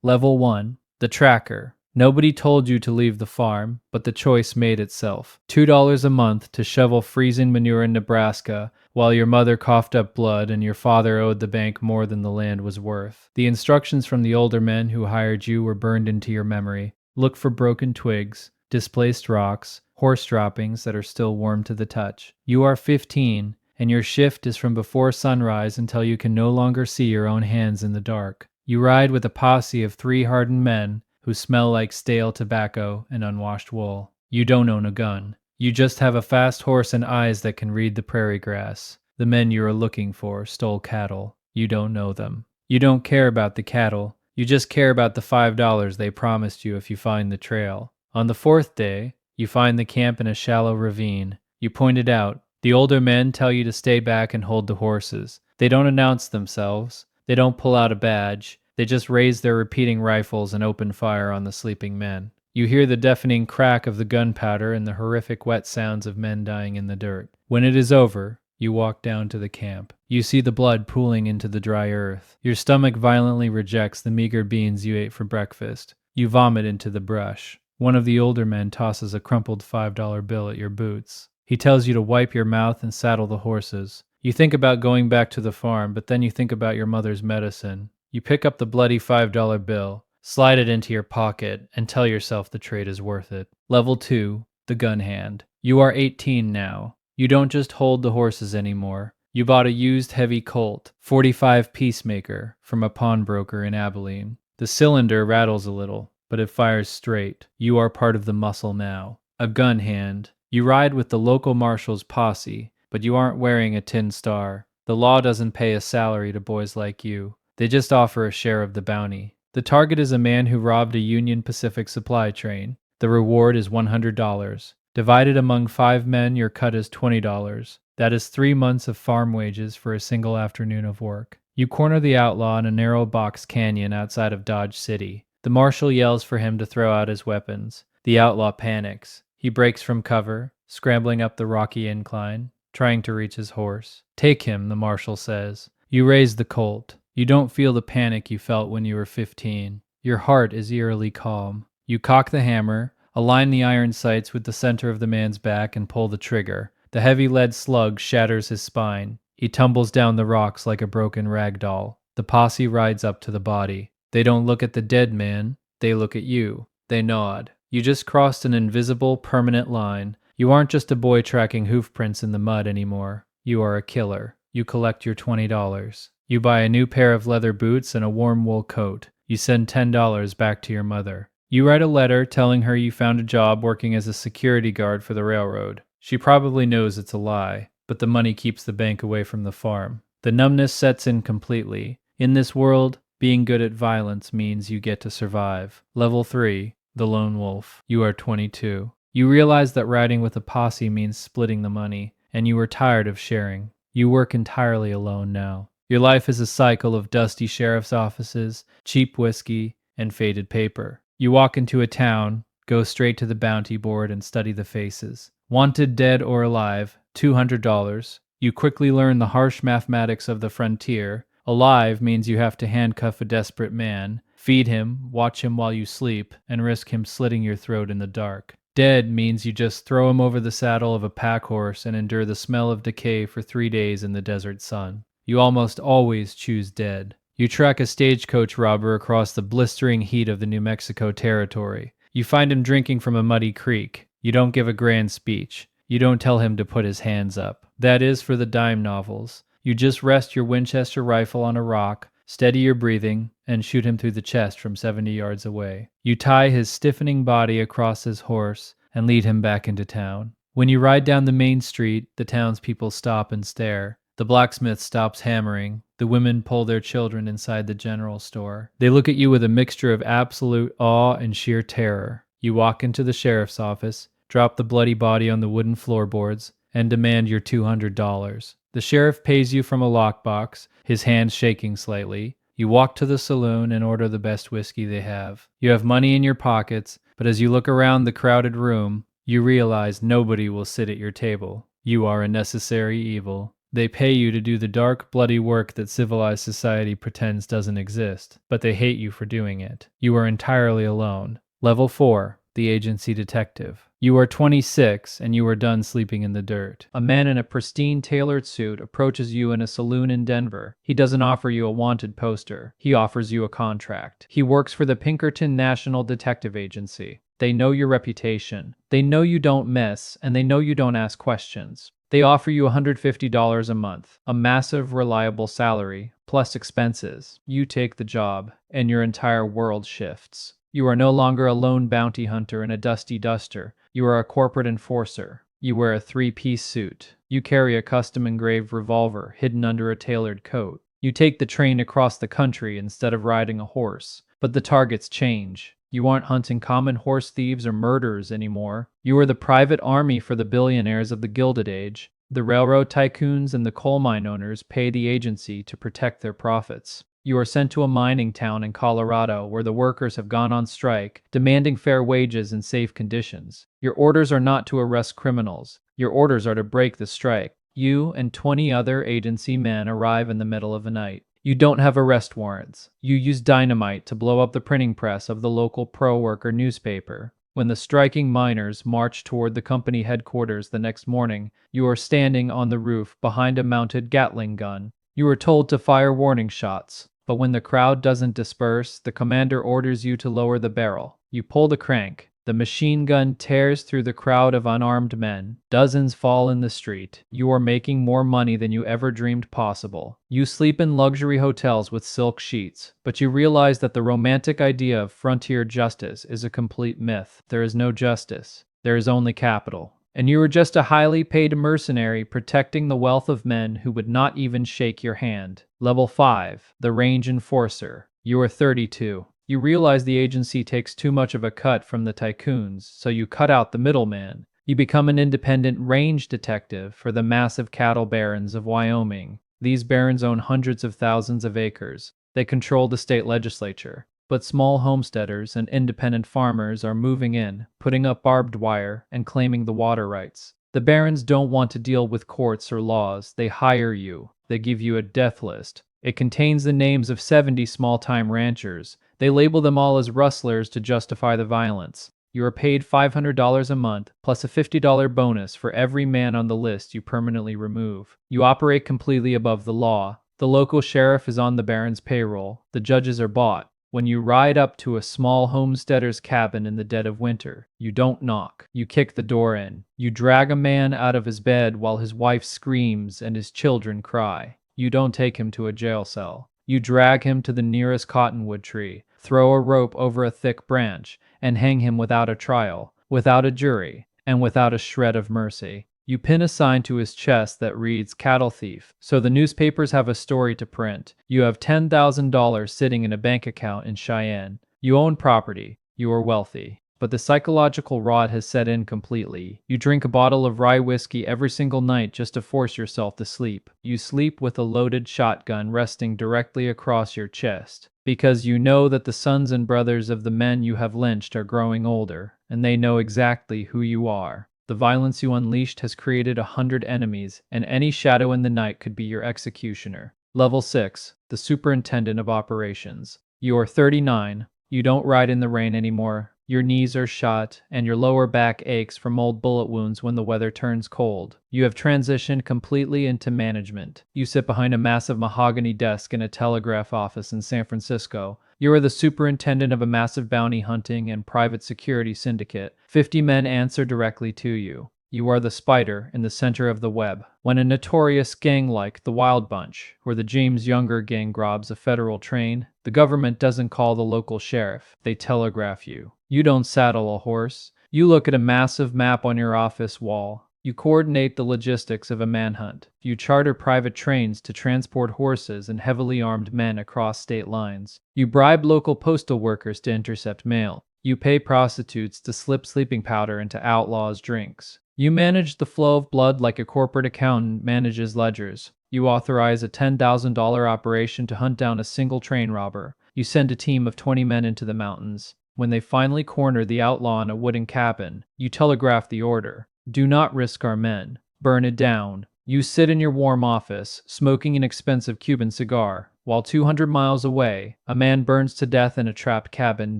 Level 1. The Tracker. Nobody told you to leave the farm, but the choice made itself. $2 a month to shovel freezing manure in Nebraska while your mother coughed up blood and your father owed the bank more than the land was worth. The instructions from the older men who hired you were burned into your memory. Look for broken twigs, displaced rocks, horse droppings that are still warm to the touch. You are 15, and your shift is from before sunrise until you can no longer see your own hands in the dark. You ride with a posse of 3 hardened men who smell like stale tobacco and unwashed wool. You don't own a gun. You just have a fast horse and eyes that can read the prairie grass. The men you are looking for stole cattle. You don't know them. You don't care about the cattle. You just care about the $5 they promised you if you find the trail. On the 4th day, you find the camp in a shallow ravine. You point it out. The older men tell you to stay back and hold the horses. They don't announce themselves. They don't pull out a badge. They just raise their repeating rifles and open fire on the sleeping men. You hear the deafening crack of the gunpowder and the horrific wet sounds of men dying in the dirt. When it is over, you walk down to the camp. You see the blood pooling into the dry earth. Your stomach violently rejects the meager beans you ate for breakfast. You vomit into the brush. One of the older men tosses a crumpled $5 bill at your boots. He tells you to wipe your mouth and saddle the horses. You think about going back to the farm, but then you think about your mother's medicine. You pick up the bloody $5 bill, slide it into your pocket, and tell yourself the trade is worth it. Level 2, the gun hand. You are 18 now. You don't just hold the horses anymore. You bought a used heavy Colt, .45 Peacemaker, from a pawnbroker in Abilene. The cylinder rattles a little, but it fires straight. You are part of the muscle now. A gun hand. You ride with the local marshal's posse, but you aren't wearing a tin star. The law doesn't pay a salary to boys like you. They just offer a share of the bounty. The target is a man who robbed a Union Pacific supply train. The reward is $100. Divided among 5 men, your cut is $20. That is 3 months of farm wages for a single afternoon of work. You corner the outlaw in a narrow box canyon outside of Dodge City. The marshal yells for him to throw out his weapons. The outlaw panics. He breaks from cover, scrambling up the rocky incline, trying to reach his horse. Take him, the marshal says. You raise the Colt. You don't feel the panic you felt when you were 15. Your heart is eerily calm. You cock the hammer, align the iron sights with the center of the man's back, and pull the trigger. The heavy lead slug shatters his spine. He tumbles down the rocks like a broken rag doll. The posse rides up to the body. They don't look at the dead man. They look at you. They nod. You just crossed an invisible, permanent line. You aren't just a boy tracking hoof prints in the mud anymore. You are a killer. You collect your $20. You buy a new pair of leather boots and a warm wool coat. You send $10 back to your mother. You write a letter telling her you found a job working as a security guard for the railroad. She probably knows it's a lie, but the money keeps the bank away from the farm. The numbness sets in completely. In this world, being good at violence means you get to survive. Level 3, the lone wolf. You are 22. You realize that riding with a posse means splitting the money, and you are tired of sharing. You work entirely alone now. Your life is a cycle of dusty sheriff's offices, cheap whiskey, and faded paper. You walk into a town, go straight to the bounty board, and study the faces. Wanted dead or alive, $200. You quickly learn the harsh mathematics of the frontier. Alive means you have to handcuff a desperate man, feed him, watch him while you sleep, and risk him slitting your throat in the dark. Dead means you just throw him over the saddle of a pack horse and endure the smell of decay for 3 days in the desert sun. You almost always choose dead. You track a stagecoach robber across the blistering heat of the New Mexico territory. You find him drinking from a muddy creek. You don't give a grand speech. You don't tell him to put his hands up. That is for the dime novels. You just rest your Winchester rifle on a rock, steady your breathing, and shoot him through the chest from 70 yards away. You tie his stiffening body across his horse and lead him back into town. When you ride down the main street, the townspeople stop and stare. The blacksmith stops hammering. The women pull their children inside the general store. They look at you with a mixture of absolute awe and sheer terror. You walk into the sheriff's office, drop the bloody body on the wooden floorboards, and demand your $200. The sheriff pays you from a lockbox, his hands shaking slightly. You walk to the saloon and order the best whiskey they have. You have money in your pockets, but as you look around the crowded room, you realize nobody will sit at your table. You are a necessary evil. They pay you to do the dark, bloody work that civilized society pretends doesn't exist, but they hate you for doing it. You are entirely alone. Level 4, the agency detective. You are 26 and you are done sleeping in the dirt. A man in a pristine tailored suit approaches you in a saloon in Denver. He doesn't offer you a wanted poster. He offers you a contract. He works for the Pinkerton National Detective Agency. They know your reputation. They know you don't miss, and they know you don't ask questions. They offer you $150 a month, a massive, reliable salary, plus expenses. You take the job, and your entire world shifts. You are no longer a lone bounty hunter in a dusty duster. You are a corporate enforcer. You wear a three-piece suit. You carry a custom-engraved revolver hidden under a tailored coat. You take the train across the country instead of riding a horse. But the targets change. You aren't hunting common horse thieves or murderers anymore. You are the private army for the billionaires of the Gilded Age. The railroad tycoons and the coal mine owners pay the agency to protect their profits. You are sent to a mining town in Colorado where the workers have gone on strike, demanding fair wages and safe conditions. Your orders are not to arrest criminals. Your orders are to break the strike. You and 20 other agency men arrive in the middle of the night. You don't have arrest warrants. You use dynamite to blow up the printing press of the local pro-worker newspaper. When the striking miners march toward the company headquarters the next morning, you are standing on the roof behind a mounted Gatling gun. You are told to fire warning shots, but when the crowd doesn't disperse, the commander orders you to lower the barrel. You pull the crank. The machine gun tears through the crowd of unarmed men. Dozens fall in the street. You are making more money than you ever dreamed possible. You sleep in luxury hotels with silk sheets, but you realize that the romantic idea of frontier justice is a complete myth. There is no justice. There is only capital. And you are just a highly paid mercenary protecting the wealth of men who would not even shake your hand. Level 5, the range enforcer. You are 32. You realize the agency takes too much of a cut from the tycoons, so you cut out the middleman. You become an independent range detective for the massive cattle barons of Wyoming. These barons own hundreds of thousands of acres. They control the state legislature. But small homesteaders and independent farmers are moving in, putting up barbed wire, and claiming the water rights. The barons don't want to deal with courts or laws. They hire you. They give you a death list. It contains the names of 70 small-time ranchers. They label them all as rustlers to justify the violence. You are paid $500 a month, plus a $50 bonus for every man on the list you permanently remove. You operate completely above the law. The local sheriff is on the baron's payroll. The judges are bought. When you ride up to a small homesteader's cabin in the dead of winter, you don't knock. You kick the door in. You drag a man out of his bed while his wife screams and his children cry. You don't take him to a jail cell. You drag him to the nearest cottonwood tree, throw a rope over a thick branch, and hang him without a trial, without a jury, and without a shred of mercy. You pin a sign to his chest that reads "Cattle Thief," so the newspapers have a story to print. You have $10,000 sitting in a bank account in Cheyenne. You own property. You are wealthy. But the psychological rot has set in completely. You drink a bottle of rye whiskey every single night just to force yourself to sleep. You sleep with a loaded shotgun resting directly across your chest, because you know that the sons and brothers of the men you have lynched are growing older, and they know exactly who you are. The violence you unleashed has created 100 enemies, and any shadow in the night could be your executioner. Level 6, the Superintendent of Operations. You are 39. You don't ride in the rain anymore. Your knees are shot, and your lower back aches from old bullet wounds when the weather turns cold. You have transitioned completely into management. You sit behind a massive mahogany desk in a telegraph office in San Francisco. You are the superintendent of a massive bounty hunting and private security syndicate. 50 men answer directly to you. You are the spider in the center of the web. When a notorious gang like the Wild Bunch or the James Younger gang robs a federal train, the government doesn't call the local sheriff. They telegraph you. You don't saddle a horse. You look at a massive map on your office wall. You coordinate the logistics of a manhunt. You charter private trains to transport horses and heavily armed men across state lines. You bribe local postal workers to intercept mail. You pay prostitutes to slip sleeping powder into outlaws' drinks. You manage the flow of blood like a corporate accountant manages ledgers. You authorize a $10,000 operation to hunt down a single train robber. You send a team of 20 men into the mountains. When they finally corner the outlaw in a wooden cabin, you telegraph the order. Do not risk our men. Burn it down. You sit in your warm office, smoking an expensive Cuban cigar, while 200 miles away, a man burns to death in a trapped cabin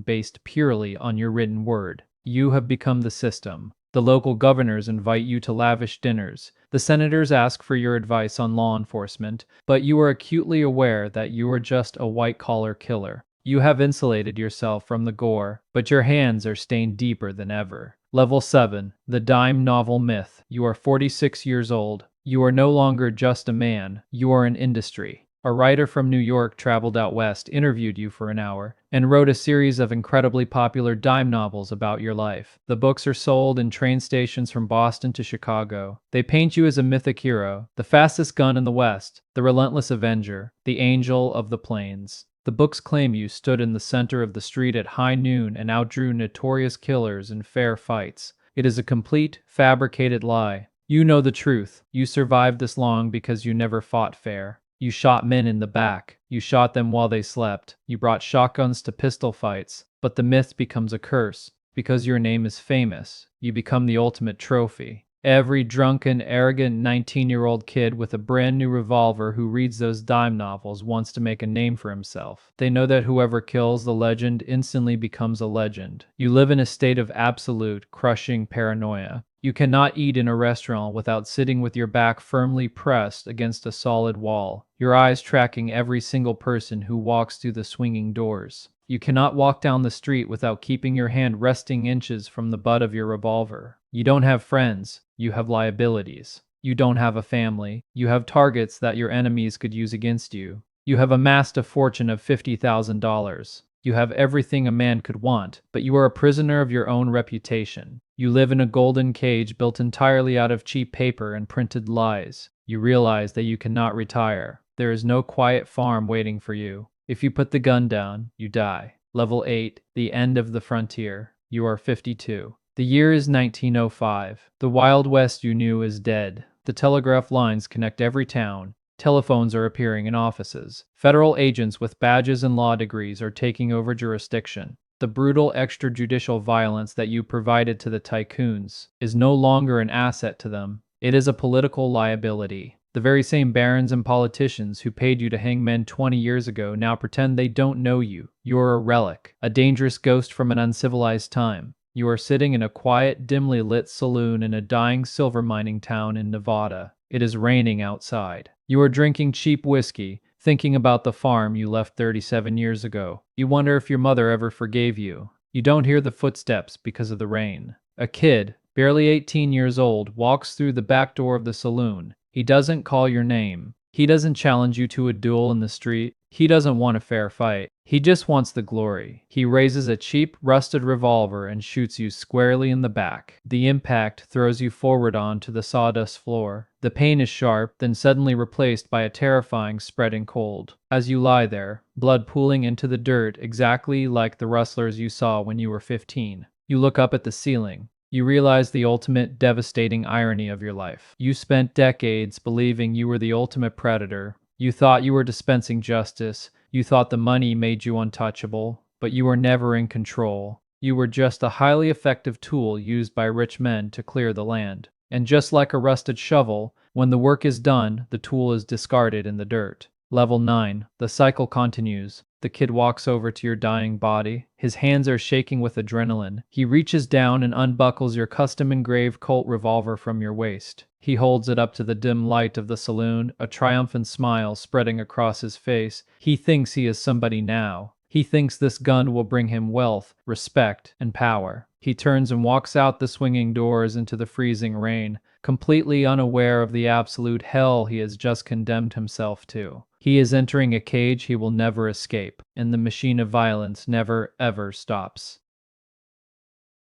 based purely on your written word. You have become the system. The local governors invite you to lavish dinners. The senators ask for your advice on law enforcement, but you are acutely aware that you are just a white-collar killer. You have insulated yourself from the gore, but your hands are stained deeper than ever. Level 7, the dime novel myth. You are 46 years old. You are no longer just a man, you are an industry. A writer from New York traveled out west, interviewed you for an hour, and wrote a series of incredibly popular dime novels about your life. The books are sold in train stations from Boston to Chicago. They paint you as a mythic hero, the fastest gun in the West, the relentless avenger, the angel of the plains. The books claim you stood in the center of the street at high noon and outdrew notorious killers in fair fights. It is a complete, fabricated lie. You know the truth. You survived this long because you never fought fair. You shot men in the back. You shot them while they slept. You brought shotguns to pistol fights. But the myth becomes a curse. Because your name is famous, you become the ultimate trophy. Every drunken, arrogant 19-year-old kid with a brand new revolver who reads those dime novels wants to make a name for himself. They know that whoever kills the legend instantly becomes a legend. You live in a state of absolute, crushing paranoia. You cannot eat in a restaurant without sitting with your back firmly pressed against a solid wall, your eyes tracking every single person who walks through the swinging doors. You cannot walk down the street without keeping your hand resting inches from the butt of your revolver. You don't have friends, you have liabilities. You don't have a family, you have targets that your enemies could use against you. You have amassed a fortune of $50,000. You have everything a man could want, but you are a prisoner of your own reputation. You live in a golden cage built entirely out of cheap paper and printed lies. You realize that you cannot retire. There is no quiet farm waiting for you. If you put the gun down, you die. Level 8, the end of the frontier. You are 52. The year is 1905. The Wild West you knew is dead. The telegraph lines connect every town. Telephones are appearing in offices. Federal agents with badges and law degrees are taking over jurisdiction. The brutal extrajudicial violence that you provided to the tycoons is no longer an asset to them. It is a political liability. The very same barons and politicians who paid you to hang men 20 years ago now pretend they don't know you. You're a relic, a dangerous ghost from an uncivilized time. You are sitting in a quiet, dimly lit saloon in a dying silver mining town in Nevada. It is raining outside. You are drinking cheap whiskey, thinking about the farm you left 37 years ago. You wonder if your mother ever forgave you. You don't hear the footsteps because of the rain. A kid, barely 18 years old, walks through the back door of the saloon. He doesn't call your name. He doesn't challenge you to a duel in the street. He doesn't want a fair fight. He just wants the glory. He raises a cheap, rusted revolver and shoots you squarely in the back. The impact throws you forward onto the sawdust floor. The pain is sharp, then suddenly replaced by a terrifying spreading cold. As you lie there, blood pooling into the dirt exactly like the rustlers you saw when you were 15. You look up at the ceiling. You realize the ultimate devastating irony of your life. You spent decades believing you were the ultimate predator. You thought you were dispensing justice. You thought the money made you untouchable, but you were never in control. You were just a highly effective tool used by rich men to clear the land. And just like a rusted shovel, when the work is done, the tool is discarded in the dirt. Level 9. The cycle continues. The kid walks over to your dying body. His hands are shaking with adrenaline. He reaches down and unbuckles your custom-engraved Colt revolver from your waist. He holds it up to the dim light of the saloon, a triumphant smile spreading across his face. He thinks he is somebody now. He thinks this gun will bring him wealth, respect, and power. He turns and walks out the swinging doors into the freezing rain, completely unaware of the absolute hell he has just condemned himself to. He is entering a cage he will never escape, and the machine of violence never, ever stops.